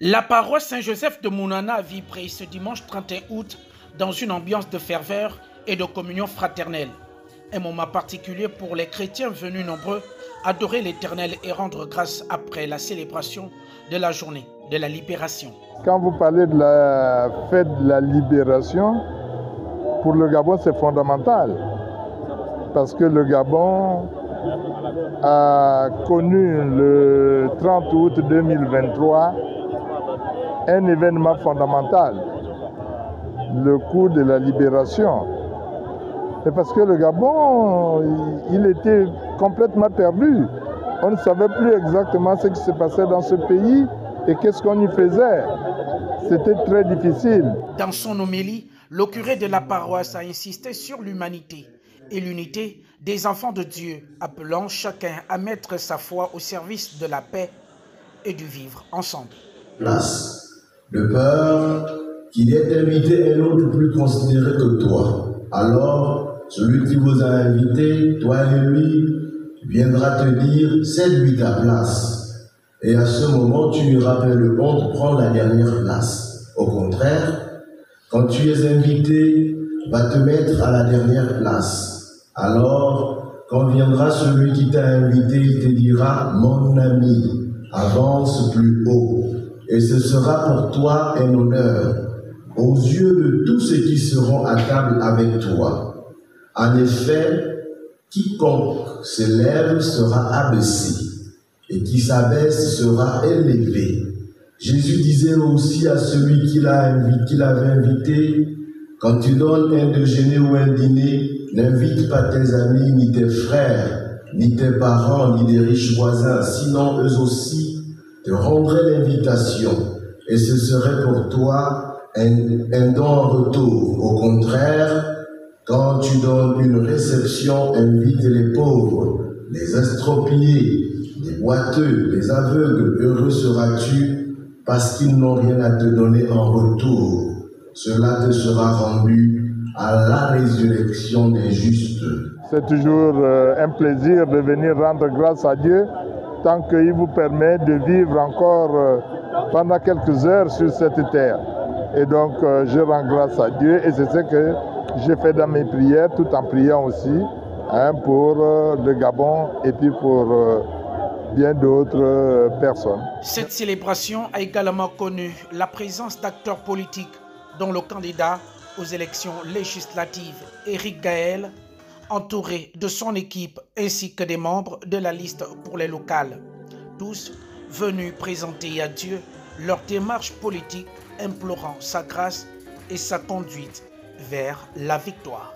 La paroisse Saint-Joseph de Mounana vibré ce dimanche 31 août dans une ambiance de ferveur et de communion fraternelle. Un moment particulier pour les chrétiens venus nombreux adorer l'Éternel et rendre grâce après la célébration de la journée de la libération. Quand vous parlez de la fête de la libération, pour le Gabon c'est fondamental parce que le Gabon a connu le 30 août 2023 un événement fondamental, le coup de la libération. C'est parce que le Gabon, il était complètement perdu. On ne savait plus exactement ce qui se passait dans ce pays et qu'est-ce qu'on y faisait. C'était très difficile. Dans son homélie, le curé de la paroisse a insisté sur l'humanité et l'unité des enfants de Dieu, appelant chacun à mettre sa foi au service de la paix et du vivre ensemble. Place de peur qu'il y ait invité un autre plus considéré que toi. Alors, celui qui vous a invité, toi et lui, viendra te dire, c'est lui ta place. Et à ce moment, tu lui rappelles le bon de prendre la dernière place. Au contraire, quand tu es invité, va te mettre à la dernière place. Alors, quand viendra celui qui t'a invité, il te dira, mon ami, avance plus haut. Et ce sera pour toi un honneur aux yeux de tous ceux qui seront à table avec toi. En effet, quiconque s'élève sera abaissé, et qui s'abaisse sera élevé. Jésus disait aussi à celui qui l'avait invité, quand tu donnes un déjeuner ou un dîner, n'invite pas tes amis, ni tes frères, ni tes parents, ni des riches voisins, sinon eux aussi te rendraient l'invitation, et ce serait pour toi un don en retour. Au contraire, quand tu donnes une réception, invite les pauvres, les estropiés, les boiteux, les aveugles. Heureux seras-tu parce qu'ils n'ont rien à te donner en retour. Cela te sera rendu à la résurrection des justes. C'est toujours un plaisir de venir rendre grâce à Dieu tant qu'il vous permet de vivre encore pendant quelques heures sur cette terre. Et donc, je rends grâce à Dieu et c'est ce que j'ai fait dans mes prières, tout en priant aussi pour le Gabon et puis pour bien d'autres personnes. Cette célébration a également connu la présence d'acteurs politiques, dont le candidat aux élections législatives, Éric Gaël, entouré de son équipe ainsi que des membres de la liste pour les locales. Tous venus présenter à Dieu leur démarche politique, implorant sa grâce et sa conduite vers la victoire.